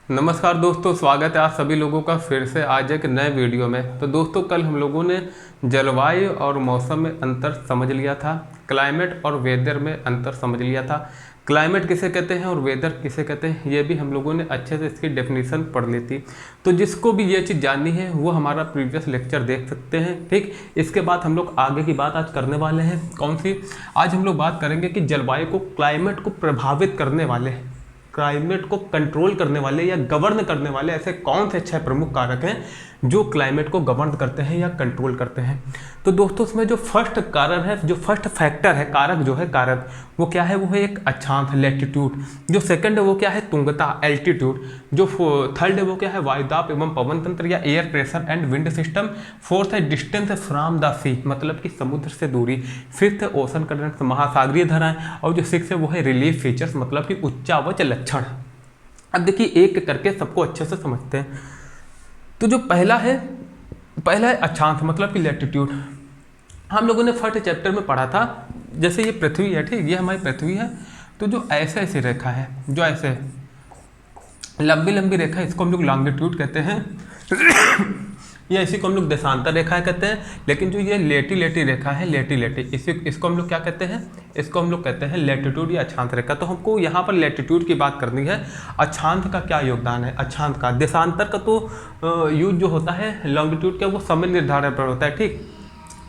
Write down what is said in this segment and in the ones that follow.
नमस्कार दोस्तों, स्वागत है आप सभी लोगों का फिर से आज एक नए वीडियो में। तो दोस्तों, कल हम लोगों ने जलवायु और मौसम में अंतर समझ लिया था, क्लाइमेट और वेदर में अंतर समझ लिया था। क्लाइमेट किसे कहते हैं और वेदर किसे कहते हैं, ये भी हम लोगों ने अच्छे से इसकी डेफिनेशन पढ़ ली थी। तो जिसको भी ये चीज़ जाननी है वो हमारा प्रीवियस लेक्चर देख सकते हैं। ठीक, इसके बाद हम लोग आगे की बात आज करने वाले हैं। कौन सी? आज हम लोग बात करेंगे कि जलवायु को, क्लाइमेट को प्रभावित करने वाले, क्लाइमेट को कंट्रोल करने वाले या गवर्न करने वाले ऐसे कौन से 6 प्रमुख कारक हैं जो क्लाइमेट को गवर्न करते हैं या कंट्रोल करते हैं। तो दोस्तों, उसमें जो फर्स्ट कारण है, जो फर्स्ट फैक्टर है, कारक जो है, कारक वो क्या है? वो है एक अक्षांश, लैटिट्यूड। जो सेकंड है वो क्या है? तुंगता, एल्टीट्यूड। जो थर्ड है वो क्या है? वायुदाब एवं पवन तंत्र या air pressure and wind system. Fourth है डिस्टेंस फ्रॉम द सी, मतलब कि समुद्र से दूरी। फिफ्थ है ओशन करंट्स, महासागरीय धाराएं। और जो सिक्स है वो है रिलीफ फीचर्स, मतलब कि उच्चावच लक्षण। अब देखिए, एक करके सबको अच्छे से समझते हैं। तो जो पहला है अक्षांश, मतलब कि लैटिट्यूड। हम लोगों ने फर्स्ट चैप्टर में पढ़ा था, जैसे ये पृथ्वी है, ठीक, ये हमारी पृथ्वी है। तो जो ऐसे ऐसी रेखा है, जो ऐसे लंबी लंबी रेखा, इसको हम लोग लॉन्गिट्यूड कहते हैं या इसी को हम लोग देशांतर रेखा कहते हैं। लेकिन जो ये लेटी लेटी रेखा है, लेटी लेटी, इसको हम लोग क्या कहते हैं? इसको हम लोग कहते हैं लैटिट्यूड या अक्षांश रेखा। तो हमको यहाँ पर लैटिट्यूड की बात करनी है। अक्षांश का क्या योगदान है? अक्षांश का, देशांतर का तो यूज जो होता है लॉन्गिट्यूड का, वो समय निर्धारण पर होता है। ठीक,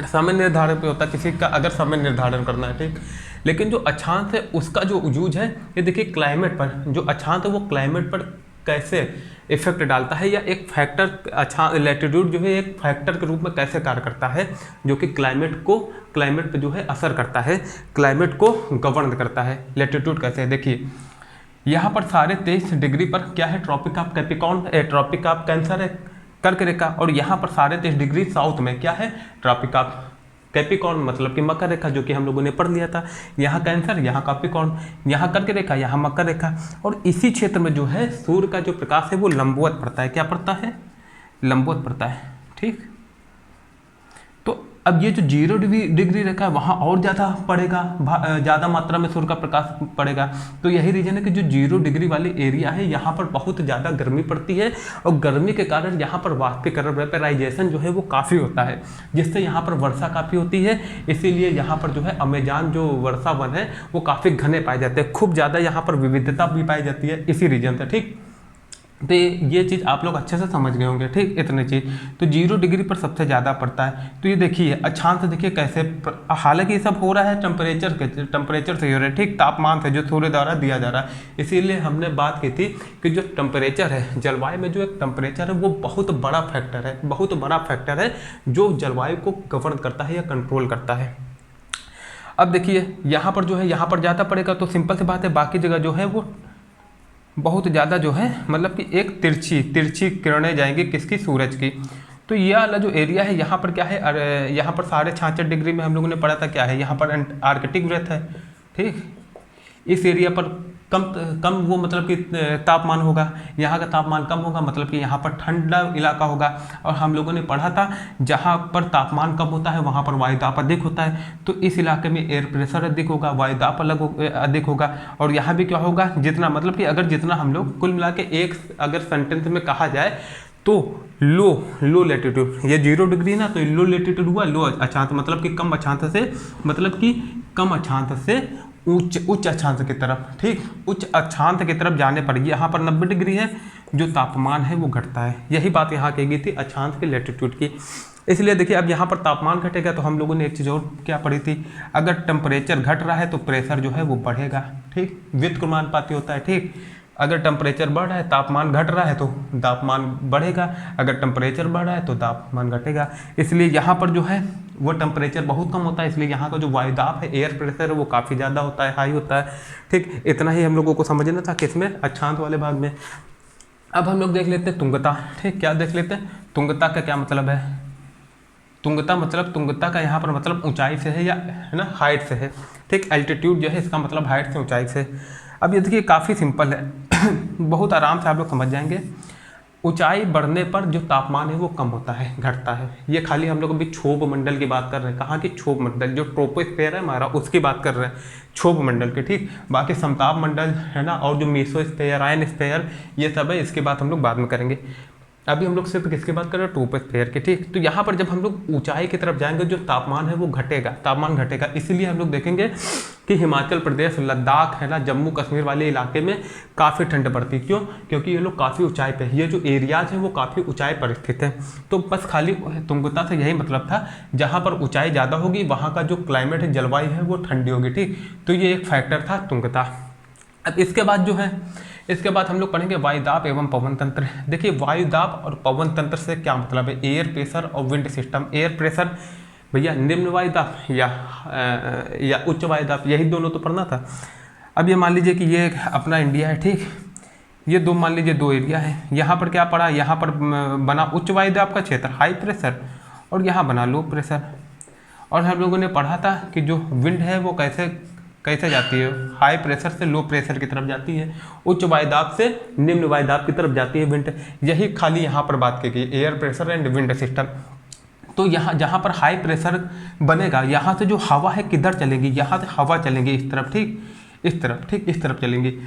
समय निर्धारण पे होता है किसी का, अगर समय निर्धारण करना है। ठीक, लेकिन जो अक्षांश है उसका जो यूज है, ये देखिए क्लाइमेट पर, जो अक्षांश है वो क्लाइमेट पर कैसे इफेक्ट डालता है, या एक फैक्टर, अच्छा लैटिट्यूड जो है एक फैक्टर के रूप में कैसे कार्य करता है, जो कि क्लाइमेट पे जो है असर करता है, क्लाइमेट को गवर्न करता है। लैटिट्यूड कैसे है? देखिए, यहाँ पर 23.5 पर क्या है? Tropic of Capricorn, Tropic of Cancer है, कर्क रेखा। और यहाँ पर 23.5 साउथ में क्या है? ट्रॉपिक ऑफ कैप्रिकॉर्न, मतलब कि मकर रेखा, जो कि हम लोगों ने पढ़ लिया था। यहाँ कैंसर, यहाँ कैप्रिकॉर्न, यहाँ कर्क रेखा, यहाँ मकर रेखा। और इसी क्षेत्र में जो है सूर्य का जो प्रकाश है वो लंबवत पड़ता है। क्या पड़ता है? लंबवत पड़ता है। ठीक, तो अब ये जो 0 डिग्री रेखा है वहाँ और ज़्यादा पड़ेगा, ज़्यादा मात्रा में सूर्य का प्रकाश पड़ेगा। तो यही रीजन है कि जो 0 डिग्री वाली एरिया है यहाँ पर बहुत ज़्यादा गर्मी पड़ती है, और गर्मी के कारण यहाँ पर वाष्पीकरण, वेपराइजेशन जो है वो काफ़ी होता है, जिससे यहाँ पर वर्षा काफ़ी होती है। इसीलिए यहाँ पर जो है अमेजान जो वर्षा वन है वो काफ़ी घने पाए जाते हैं, खूब ज़्यादा यहाँ पर विविधता भी पाई जाती है इसी रीजन से। ठीक, तो ये चीज़ आप लोग अच्छे से समझ गए होंगे। ठीक, इतनी चीज़ तो 0 डिग्री पर सबसे ज़्यादा पड़ता है। तो ये देखिए अक्षांश, देखिए कैसे, हालांकि ये सब हो रहा है टेम्परेचर से हो रहा है। ठीक, तापमान से जो सूर्य द्वारा दिया जा रहा है। इसीलिए हमने बात की थी कि जो टेम्परेचर है, जलवायु में जो एक टेम्परेचर है वो बहुत बड़ा फैक्टर है, बहुत बड़ा फैक्टर है जो जलवायु को गवर्न करता है या कंट्रोल करता है। अब देखिए यहाँ पर जो है, यहाँ पर ज़्यादा पड़ेगा तो सिंपल सी बात है, बाकी जगह जो है वो बहुत ज़्यादा जो है, मतलब कि एक तिरछी किरणें जाएंगी किसकी? सूरज की। तो ये वाला जो एरिया है यहाँ पर क्या है? यहाँ पर 66.5 डिग्री में हम लोगों ने पढ़ा था क्या है? यहाँ पर आर्कटिक वृत्त है। ठीक, इस एरिया पर कम वो, मतलब कि तापमान होगा, यहाँ का तापमान कम होगा, मतलब कि यहाँ पर ठंडा इलाका होगा। और हम लोगों ने पढ़ा था जहाँ पर तापमान कम होता है वहाँ पर वायुदाब अधिक होता है। तो इस इलाके में एयर प्रेशर अधिक होगा, वायुदाब अधिक होगा। और यहाँ भी क्या होगा? जितना, मतलब कि अगर जितना हम लोग कुल मिला के एक अगर सेंटेंस में कहा जाए तो लो लैटिट्यूड, ये 0 डिग्री ना, तो लो लैटिट्यूड हुआ, लो अक्षांश, मतलब कि कम अक्षांश से, मतलब कि कम अक्षांश से उच्च अक्षांश की तरफ। ठीक, उच्च अक्षांश की तरफ जाने पर यहाँ पर 90 डिग्री है, जो तापमान है वो घटता है। यही बात यहाँ कही गई थी अक्षांश के लैटिट्यूड की। इसलिए देखिए, अब यहाँ पर तापमान घटेगा तो हम लोगों ने एक चीज़ और क्या पढ़ी थी, अगर टेम्परेचर घट रहा है तो प्रेशर जो है वो बढ़ेगा। ठीक, व्युत्क्रमानुपाती होता है। ठीक, अगर टेम्परेचर बढ़ रहा है, तापमान घट रहा है तो तापमान बढ़ेगा, अगर टेम्परेचर बढ़ रहा है तो तापमान घटेगा। इसलिए यहाँ पर जो है वो टेम्परेचर बहुत कम होता है, इसलिए यहाँ का जो वायुदाब है, एयर प्रेशर है, वो काफ़ी ज़्यादा होता है, हाई होता है। ठीक, इतना ही हम लोगों को समझना था किसमें? अक्षांश वाले भाग में। अब हम लोग देख लेते हैं तुंगता। ठीक, क्या देख लेते हैं? तुंगता का क्या मतलब है? तुंगता मतलब, तुंगता का यहाँ पर मतलब ऊंचाई से है, या है ना, हाइट से है। ठीक, एल्टीट्यूड जो है इसका मतलब हाइट से, ऊंचाई से। अब ये देखिए काफ़ी सिंपल है बहुत आराम से आप लोग समझ जाएंगे। ऊंचाई बढ़ने पर जो तापमान है वो कम होता है, घटता है। ये खाली हम लोग अभी क्षोभ मंडल की बात कर रहे हैं। कहाँ की? क्षोभ मंडल, जो ट्रोपोस्फेयर है हमारा उसकी बात कर रहे हैं, क्षोभ मंडल की, ठीक। बाकी समताप मंडल है ना, और जो मेसोस्फेयर, आयनस्फेयर, ये सब है, इसकी बात हम लोग बाद में करेंगे। अभी हम लोग सिर्फ किसकी बात कर रहे हैं? ट्रोपोस्फेयर की, ठीक। तो यहाँ पर जब हम लोग ऊंचाई की तरफ जाएंगे जो तापमान है वो घटेगा, तापमान घटेगा। इसीलिए हम लोग देखेंगे कि हिमाचल प्रदेश, लद्दाख है ना, जम्मू कश्मीर वाले इलाके में काफ़ी ठंड पड़ती है। क्यों? क्योंकि ये लोग काफ़ी ऊंचाई पे, ये जो एरियाज हैं वो काफ़ी ऊंचाई पर स्थित है। तो बस खाली तुंगता से यही मतलब था, जहाँ पर ऊंचाई ज़्यादा होगी वहाँ का जो क्लाइमेट है, जलवायु है, वो ठंडी होगी, ठीक। तो ये एक फैक्टर था तुंगता। अब इसके बाद जो है, इसके बाद हम लोग पढ़ेंगे वायुदाब एवं पवन तंत्र। देखिए वायुदाब और पवन तंत्र से क्या मतलब है? एयर प्रेशर और विंड सिस्टम। एयर प्रेशर भैया निम्न वायुदाब या उच्च वायुदाब, यही दोनों तो पढ़ना था। अब ये मान लीजिए कि ये अपना इंडिया है, ठीक। ये दो, मान लीजिए दो एरिया है। यहाँ पर क्या पड़ा? यहाँ पर बना उच्च वायुदाब का क्षेत्र, हाई प्रेशर, और यहाँ बना लो प्रेशर। और हम लोगों ने पढ़ा था कि जो विंड है वो कैसे जाती है? हाई प्रेशर से लो प्रेशर की तरफ जाती है, उच्च वायुदाब से निम्न वायुदाब की तरफ जाती है विंड। यही खाली यहाँ पर बात की गई, air pressure and wind system. तो यहाँ जहाँ पर हाई प्रेशर बनेगा, यहाँ से जो हवा है किधर चलेगी? यहाँ से हवा चलेंगी इस तरफ, ठीक, इस तरफ, ठीक, इस तरफ चलेंगी।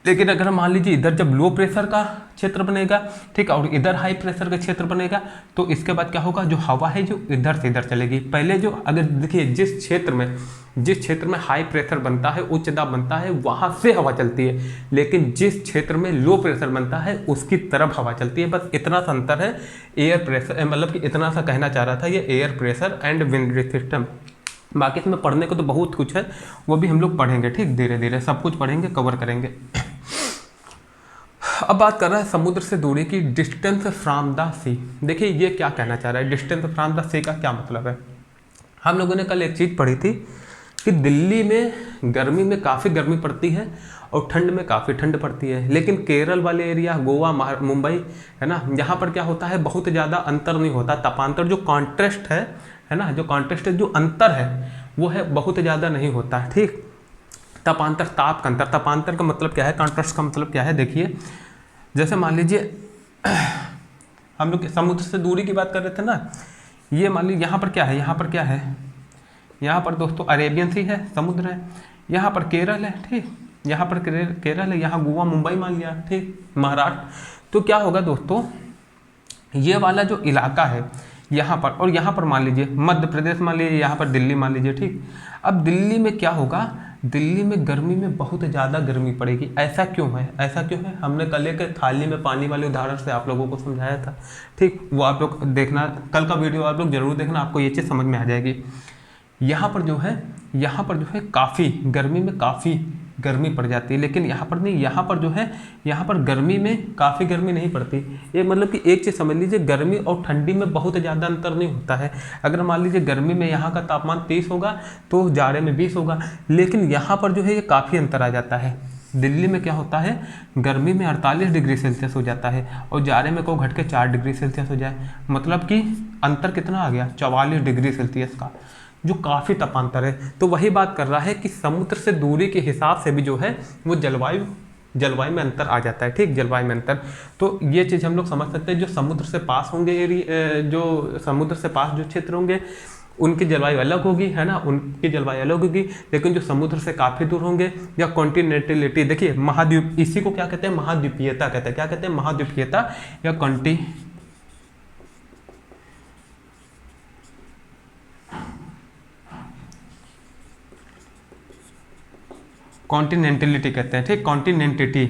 लेकिन अगर मान लीजिए इधर जब लो प्रेशर का क्षेत्र बनेगा, ठीक, और इधर हाई प्रेशर का क्षेत्र बनेगा, तो इसके बाद क्या होगा? जो हवा है जो इधर से इधर चलेगी। पहले जो, अगर देखिए जिस क्षेत्र में हाई प्रेशर बनता है, उच्च दाब बनता है, वहां से हवा चलती है। लेकिन जिस क्षेत्र में लो प्रेशर बनता है उसकी तरफ हवा चलती है। बस इतना सा अंतर है एयर प्रेशर, मतलब कि इतना सा कहना चाह रहा था ये air pressure and wind system. बाकी इसमें पढ़ने को तो बहुत कुछ है, वो भी हम लोग पढ़ेंगे, ठीक, धीरे धीरे सब कुछ पढ़ेंगे, कवर करेंगे। अब बात कर रहा है समुद्र से दूरी की, डिस्टेंस फ्रॉम द सी। देखिए ये क्या कहना चाह रहा है? डिस्टेंस फ्रॉम द सी का क्या मतलब है? हम लोगों ने कल एक चीज़ पढ़ी थी कि दिल्ली में गर्मी में काफ़ी गर्मी पड़ती है और ठंड में काफ़ी ठंड पड़ती है। लेकिन केरल वाले एरिया, गोवा, मुंबई है ना, यहाँ पर क्या होता है? बहुत ज़्यादा अंतर नहीं होता। तापांतर जो कॉन्ट्रास्ट है ना, जो कॉन्ट्रास्ट जो अंतर है वो है बहुत ज़्यादा नहीं होता, ठीक। तापांतर, ताप का अंतर। तापांतर का मतलब क्या है? कॉन्ट्रास्ट का मतलब क्या है? देखिए जैसे मान लीजिए हम लोग समुद्र से दूरी की बात कर रहे थे ना, ये मान लीजिए यहाँ पर क्या है? यहाँ पर क्या है? यहाँ पर दोस्तों अरेबियन सी है, समुद्र है। यहाँ पर केरल है, ठीक, यहाँ पर केरल है, यहाँ गोवा, मुंबई मान लिया, ठीक, महाराष्ट्र। तो क्या होगा दोस्तों, ये वाला जो इलाका है यहाँ पर, और यहाँ पर मान लीजिए मध्य प्रदेश मान लीजिए, यहाँ पर दिल्ली मान लीजिए, ठीक। अब दिल्ली में क्या होगा? दिल्ली में गर्मी में बहुत ज़्यादा गर्मी पड़ेगी। ऐसा क्यों है? ऐसा क्यों है? हमने कल एक थाली में पानी वाले उदाहरण से आप लोगों को समझाया था, ठीक। वो आप लोग देखना, कल का वीडियो आप लोग जरूर देखना, आपको ये चीज़ समझ में आ जाएगी। यहाँ पर जो है काफ़ी गर्मी में काफ़ी गर्मी पड़ जाती है, लेकिन यहाँ पर नहीं। यहाँ पर जो है, यहाँ पर गर्मी में काफ़ी गर्मी नहीं पड़ती। ये मतलब कि एक चीज़ समझ लीजिए, गर्मी और ठंडी में बहुत ज़्यादा अंतर नहीं होता है। अगर मान लीजिए गर्मी में यहाँ का तापमान 30 होगा तो जाड़े में 20 होगा, लेकिन यहाँ पर जो है ये काफ़ी अंतर आ जाता है। दिल्ली में क्या होता है? गर्मी में 48 डिग्री सेल्सियस हो जाता है और जाड़े में को घट के 4 डिग्री सेल्सियस हो जाए, मतलब कि अंतर कितना आ गया? 44 डिग्री सेल्सियस का, जो काफ़ी तापांतर है। तो वही बात कर रहा है कि समुद्र से दूरी के हिसाब से भी जो है वो जलवायु में अंतर आ जाता है, ठीक, जलवायु में अंतर। तो ये चीज़ हम लोग समझ सकते हैं। जो समुद्र से पास होंगे जो समुद्र से पास जो क्षेत्र होंगे उनकी जलवायु अलग होगी, है ना, उनकी जलवायु अलग होगी। लेकिन जो समुद्र से काफ़ी दूर होंगे या कॉन्टिनेंटलिटी, देखिए महाद्वीप, इसी को क्या कहते हैं? महाद्वीपीयता कहते हैं। क्या कहते हैं? महाद्वीपीयता या कॉन्टिनेंटलिटी कहते हैं, ठीक, कॉन्टिनेंटिटी,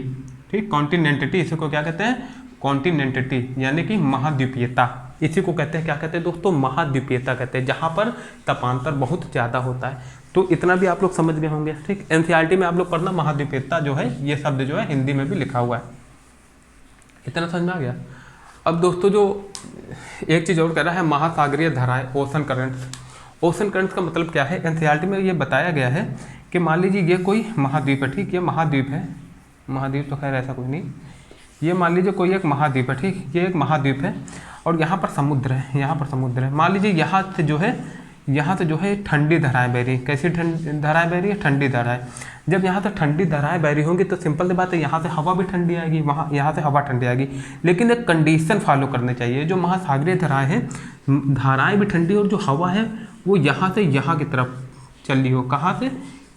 ठीक, कॉन्टिनेंटिटी, इसी को क्या कहते हैं? कॉन्टिनेंटिटी, यानी कि महाद्वीपीयता। इसी को कहते हैं, क्या कहते हैं दोस्तों? महाद्वीपीयता कहते हैं, जहाँ पर तापांतर बहुत ज़्यादा होता है। तो इतना भी आप लोग समझ गए होंगे, ठीक। एनसीईआरटी में आप लोग पढ़ना, महाद्वीपीयता जो है ये शब्द जो है हिंदी में भी लिखा हुआ है। इतना समझ में आ गया? अब दोस्तों जो एक चीज़ और कह रहा है, महासागरीय धाराएं, ओशन करंट्स। ओशन करंट्स का मतलब क्या है? एनसीईआरटी में ये बताया गया है कि मान लीजिए ये कोई महाद्वीप है, ठीक, ये महाद्वीप है, महाद्वीप तो खैर ऐसा कोई नहीं, ये मान लीजिए कोई एक महाद्वीप है, ठीक, ये एक महाद्वीप है और यहाँ पर समुद्र है, यहाँ पर समुद्र है। मान लीजिए यहाँ से जो है यहाँ से जो है ठंडी धाराएं बह रही। कैसी धाराएं बह रही है? ठंडी धाराएं। जब यहाँ से ठंडी धाराएं बह रही होंगी तो सिंपल सी बात है, यहाँ से हवा भी ठंडी आएगी, वहाँ यहाँ से हवा ठंडी आएगी। लेकिन एक कंडीशन फॉलो करनी चाहिए, जो महासागरीय धाराएं हैं, धाराएं भी ठंडी और जो हवा है वो यहाँ से यहाँ की तरफ चल रही हो। कहाँ से?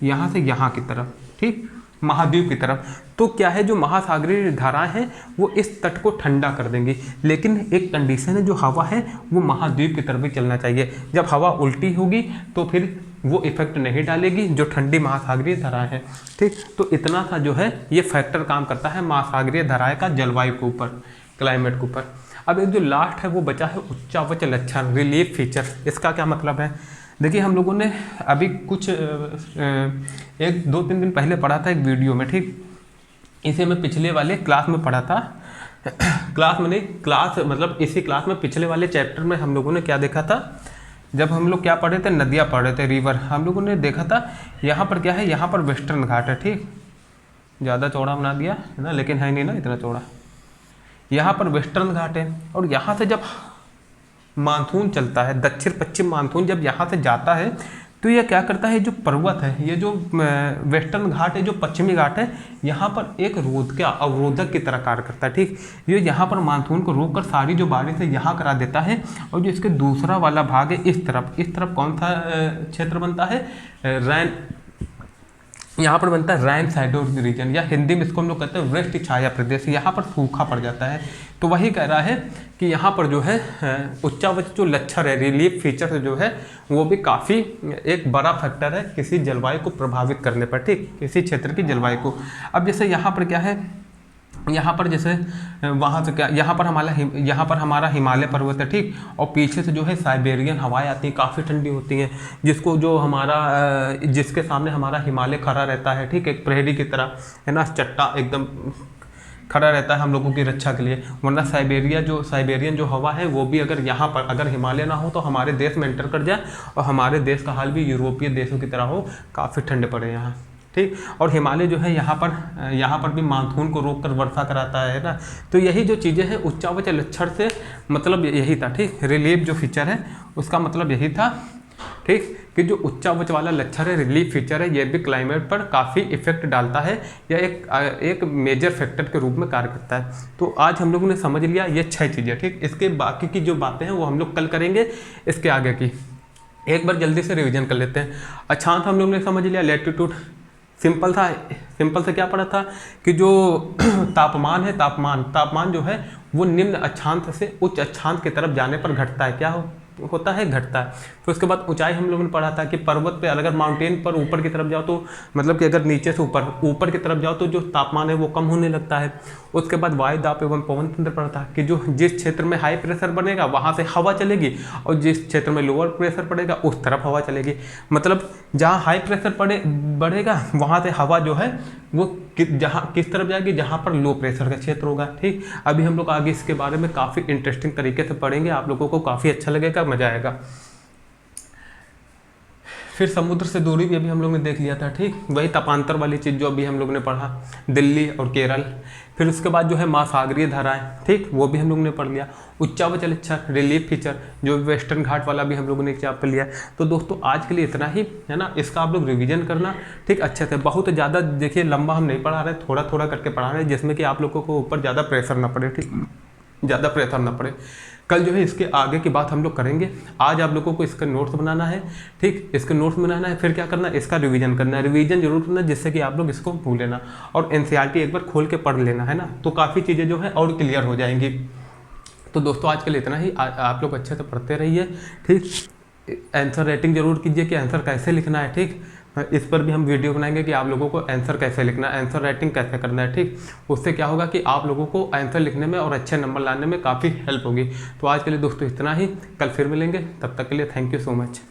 यहाँ से यहाँ की तरफ, ठीक, महाद्वीप की तरफ। तो क्या है, जो महासागरीय धाराएं हैं वो इस तट को ठंडा कर देंगी, लेकिन एक कंडीशन है, जो हवा है वो महाद्वीप की तरफ भी चलना चाहिए। जब हवा उल्टी होगी तो फिर वो इफेक्ट नहीं डालेगी जो ठंडी महासागरीय धाराएं हैं, ठीक। तो इतना सा जो है ये फैक्टर काम करता है महासागरीय धाराएं का जलवायु के ऊपर, क्लाइमेट के ऊपर। अब एक जो लास्ट है वो बचा है उच्चावच लक्षण, रिलीफ फीचर। इसका क्या मतलब है? देखिए, हम लोगों ने अभी कुछ 1-2-3 दिन पहले पढ़ा था एक वीडियो में, ठीक। इसे मैं पिछले वाले क्लास में पढ़ा था। क्लास में नहीं, क्लास मतलब इसी क्लास में पिछले वाले चैप्टर में हम लोगों ने क्या देखा था, जब हम लोग क्या पढ़े थे, नदियाँ पढ़ रहे थे, रिवर। हम लोगों ने देखा था यहाँ पर क्या है, यहाँ पर वेस्टर्न घाट है, ठीक। ज़्यादा चौड़ा बना दिया है ना, लेकिन है नहीं ना इतना चौड़ा। यहाँ पर वेस्टर्न घाट है और यहाँ से जब मानसून चलता है, दक्षिण पश्चिम मानसून जब यहाँ से जाता है तो ये क्या करता है, जो पर्वत है, ये जो वेस्टर्न घाट है, जो पश्चिमी घाट है, यहाँ पर एक अवरोधक की तरह कार्य करता है, ठीक। ये यहाँ पर मानसून को रोककर सारी जो बारिश है यहाँ करा देता है। और जो इसके दूसरा वाला भाग है इस तरफ कौन सा क्षेत्र बनता है, रैन, यहाँ पर बनता है रैन साइडो रीजन, या हिंदी में इसको हम लोग कहते हैं वृष्टि छाया प्रदेश। यहाँ पर सूखा पड़ जाता है। तो वही कह रहा है कि यहाँ पर जो है उच्चावच जो लक्षण है, रिलीफ फीचर जो है, वो भी काफ़ी एक बड़ा फैक्टर है किसी जलवायु को प्रभावित करने पर, ठीक, किसी क्षेत्र की जलवायु को। अब जैसे यहाँ पर क्या है, यहाँ पर जैसे वहाँ से क्या, यहाँ पर हमारा हिमालय पर्वत है, ठीक। और पीछे से जो है साइबेरियन हवाएं आती हैं, काफ़ी ठंडी होती हैं, जिसके सामने हमारा हिमालय खड़ा रहता है, ठीक, एक प्रहरी की तरह, है ना, चट्टा एकदम खड़ा रहता है हम लोगों की रक्षा के लिए। वरना साइबेरियन जो हवा है वो भी अगर यहाँ पर अगर हिमालय ना हो तो हमारे देश में एंटर कर जाए और हमारे देश का हाल भी यूरोपीय देशों की तरह हो, काफ़ी ठंड पड़े यहाँ, ठीक। और हिमालय जो है यहाँ पर भी मानसून को रोक कर वर्षा कराता है ना। तो यही जो चीज़ें हैं उच्चावच लक्षण से मतलब यही था, ठीक। रिलीफ जो फीचर है उसका मतलब यही था, ठीक, कि जो उच्चावच वाला लक्षण है, रिलीफ फीचर है, ये भी क्लाइमेट पर काफ़ी इफेक्ट डालता है या एक मेजर फैक्टर के रूप में कार्य करता है। तो आज हम लोगों ने समझ लिया ये 6 चीज़ें, ठीक। इसके बाकी की जो बातें हैं वो हम लोग कल करेंगे। इसके आगे की एक बार जल्दी से रिविजन कर लेते हैं। अक्षांश हम लोग ने समझ लिया, लैटिट्यूड सिंपल से क्या पढ़ा था कि जो तापमान जो है वो निम्न अक्षांश से उच्च अक्षांश की तरफ जाने पर घटता है, क्या होता है, घटता है। फिर उसके बाद ऊंचाई हम लोगों ने पढ़ा था कि पर्वत पे अगर माउंटेन पर ऊपर की तरफ जाओ तो मतलब कि अगर नीचे से ऊपर की तरफ जाओ तो जो तापमान है वो कम होने लगता है। उसके बाद वायु दाब एवं पवन तंत्र पढ़ा था कि जो जिस क्षेत्र में हाई प्रेशर बनेगा वहाँ से हवा चलेगी और जिस क्षेत्र में लोअर प्रेशर पड़ेगा उस तरफ हवा चलेगी। मतलब जहाँ हाई प्रेशर बढ़ेगा वहाँ से हवा जो है वो किस तरफ जाएगी, जहाँ पर लो प्रेशर का क्षेत्र होगा, ठीक। अभी हम लोग आगे इसके बारे में काफ़ी इंटरेस्टिंग तरीके से पढ़ेंगे, आप लोगों को काफ़ी अच्छा लगेगा, मजा आएगा। फिर समुद्र से दूरी भी अभी हम लोग ने देख लिया था, ठीक। वही तपांतर वाली चीज़ जो अभी हम लोग ने पढ़ा, दिल्ली और केरल। फिर उसके बाद जो है महासागरीय धाराएं, ठीक, वो भी हम लोग ने पढ़ लिया। उच्चावच लक्षण, रिलीफ फीचर, जो वेस्टर्न घाट वाला भी हम लोगों ने पढ़ लिया। तो दोस्तों आज के लिए इतना ही है ना, इसका आप लोग रिवीजन करना, ठीक, अच्छे से। बहुत ज़्यादा देखिए लंबा हम नहीं पढ़ा रहे, थोड़ा थोड़ा करके पढ़ा रहे हैं, जिसमें कि आप लोगों को ऊपर ज़्यादा प्रेशर ना पड़े, ठीक, ज़्यादा प्रेशर ना पड़े। कल जो है इसके आगे की बात हम लोग करेंगे। आज आप लोगों को इसका नोट्स बनाना है, ठीक, इसका नोट्स बनाना है। फिर क्या करना है, इसका रिवीजन करना है, रिवीजन जरूर करना है, जिससे कि आप लोग इसको भूल लेना और एनसीईआरटी एक बार खोल के पढ़ लेना, है ना। तो काफ़ी चीज़ें जो है और क्लियर हो जाएंगी। तो दोस्तों आज के लिए इतना ही। आप लोग अच्छे से पढ़ते रहिए, ठीक। आंसर राइटिंग जरूर कीजिए कि आंसर कैसे लिखना है, ठीक। इस पर भी हम वीडियो बनाएंगे कि आप लोगों को आंसर कैसे लिखना है, आंसर राइटिंग कैसे करना है, ठीक। उससे क्या होगा कि आप लोगों को आंसर लिखने में और अच्छे नंबर लाने में काफ़ी हेल्प होगी। तो आज के लिए दोस्तों इतना ही, कल फिर मिलेंगे, तब तक के लिए थैंक यू सो मच।